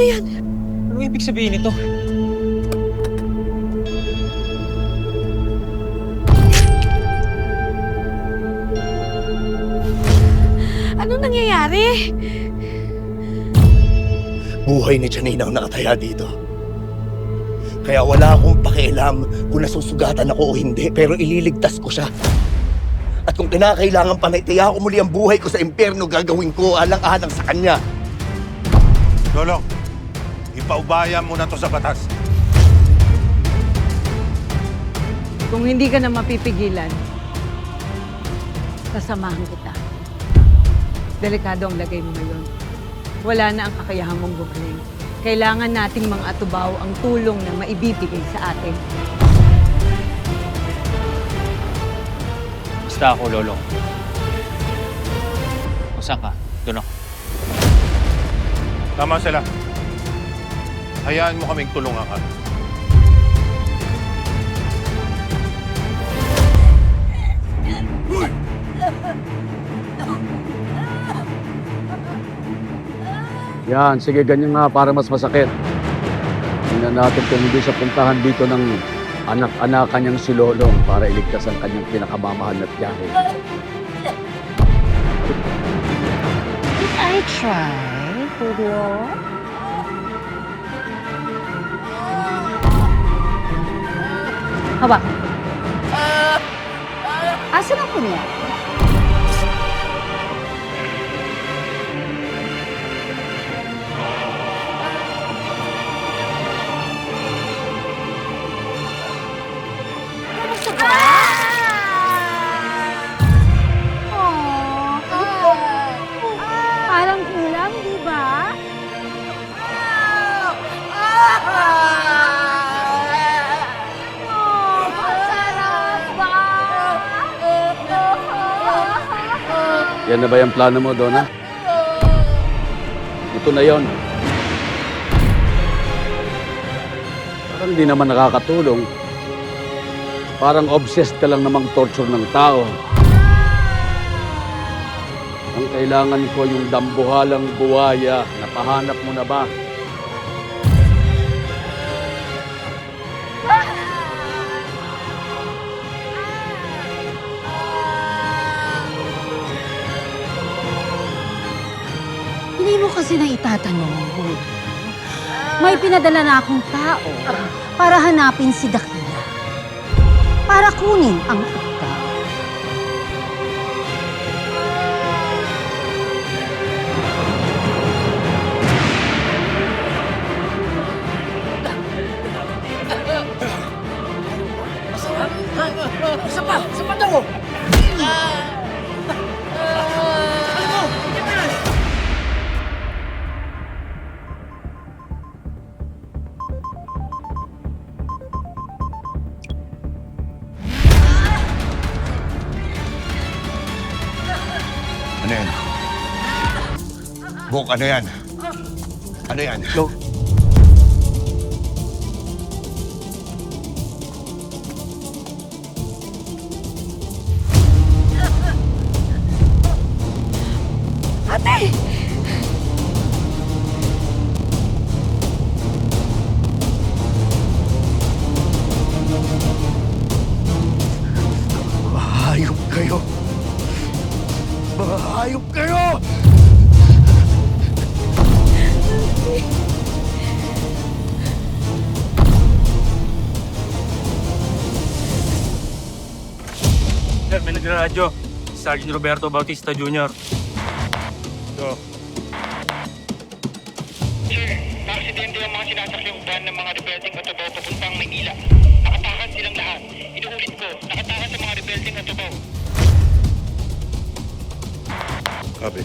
Ano yan? Anong ibig sabihin nito? Anong nangyayari? Buhay ni Janine ang nakataya dito. Kaya wala akong pakialam kung nasusugatan ako o hindi, pero ililigtas ko siya. At kung kinakailangan pa na itaya ko muli ang buhay ko sa impyerno, gagawin ko alang-alang sa kanya. Lolong, ipaubaya mo na to sa batas. Kung hindi ka na mapipigilan, sasamahan kita. Delikado ang lagay mo ngayon. Wala na ang kakayahan mong gumaling. Kailangan nating mga atubaw ang tulong na maibibigay sa atin. Basta ako, Lolong. Kung saan ka, doon ako. Tama sila. Hayaan mo kaming tulungan ka. Yan, sige, ganyan nga para mas masakit. Tingnan natin kung hindi siya puntahan dito ng anak-anakan niyang si Lolong para iligtas ang kanyang pinakamamahal na tiyahe. I try, Julio. Hawak. Asan ang punya? Kamusta ka? Parang kulang, di ba? Yan na ba yung plano mo, Donna? Ito na yon. Parang di naman nakakatulong. Parang obsessed ka lang namang torture ng tao. Ang kailangan ko yung dambuhalang buwaya. Napahanap mo na ba? Hindi mo kasi na itatanong. May pinadala na akong tao para hanapin si Dakila. Para kunin ang ikaw. Isa pa daw! Ano yan? Bok, ano yan? Ano yan? Ate! Mahayop kayo! Mahayop kayo! Sir, may nagra-radyo. Sergeant Roberto Bautista Jr. So, Aksidente ang mga sinasakyang van ng mga rebelding katubaw papuntang Maynila. Nakatakas silang lahat. Inuulit ko, nakatakas ang mga rebelding katubaw. copy.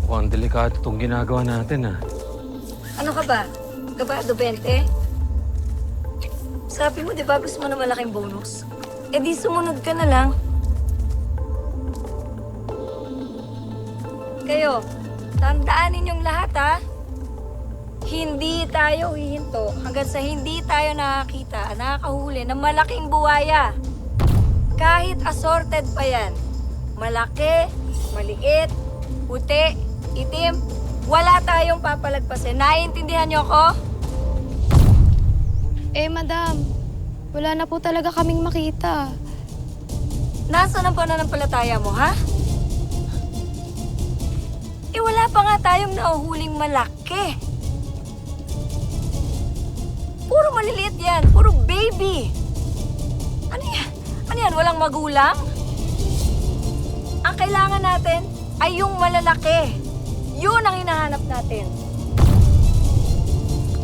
Mukhang delikado itong ginagawa natin, ah. Ano ka ba? Gabado 20? Sabi mo, di ba gusto mo na malaking bonus? Eh di sumunod ka na lang. Kayo, tandaan ninyong lahat ha. Hindi tayo hihinto hanggang sa hindi tayo nakakita, nakakahuli ng malaking buwaya. Kahit assorted pa yan. Malaki, maliit, puti, itim, wala tayong papalagpasin. Naiintindihan niyo ako? Madam, wala na po talaga kaming makita. Nasaan ang pananampalataya mo, ha? Wala pa nga tayong nahuhuling malaki. Puro maliliit yan. Puro baby. Ano yan? Ano yan? Walang magulang? Ang kailangan natin ay yung malalaki. Yun ang hinahanap natin.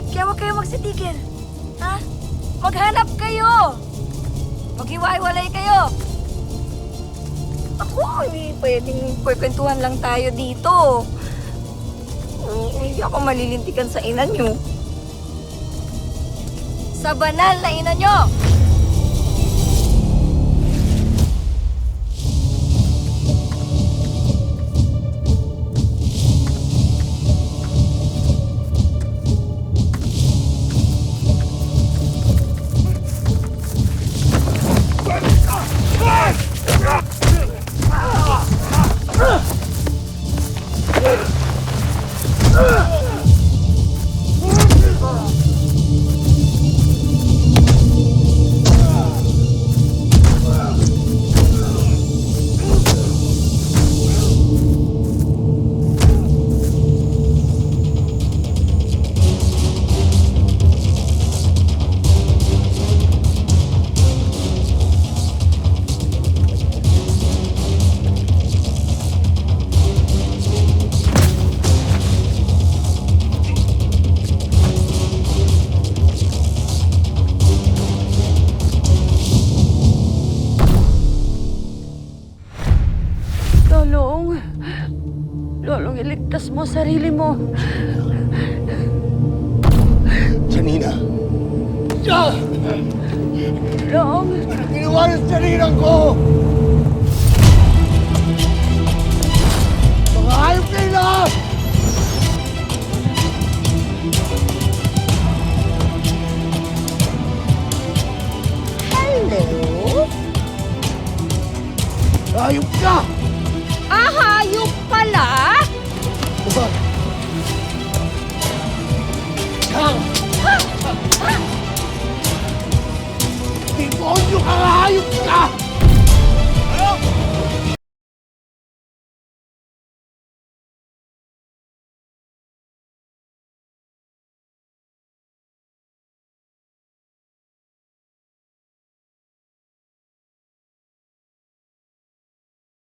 Kaya huwag kayo magsitigil. Ha? Maghanap kayo. Maghiwa-hiwalay kayo. Ako, hindi pwedeng kwentuhan lang tayo dito. Hindi ako malilintikan sa ina nyo. Sa banal na ina nyo! Lolong, iligtas mo sarili mo. Janina! Ah! Long! Ginawa ng janinang ko! Mga hayop kayo lahat! Hello? Hayop ka! Hayop pala? Diba? Demonyo ka nga!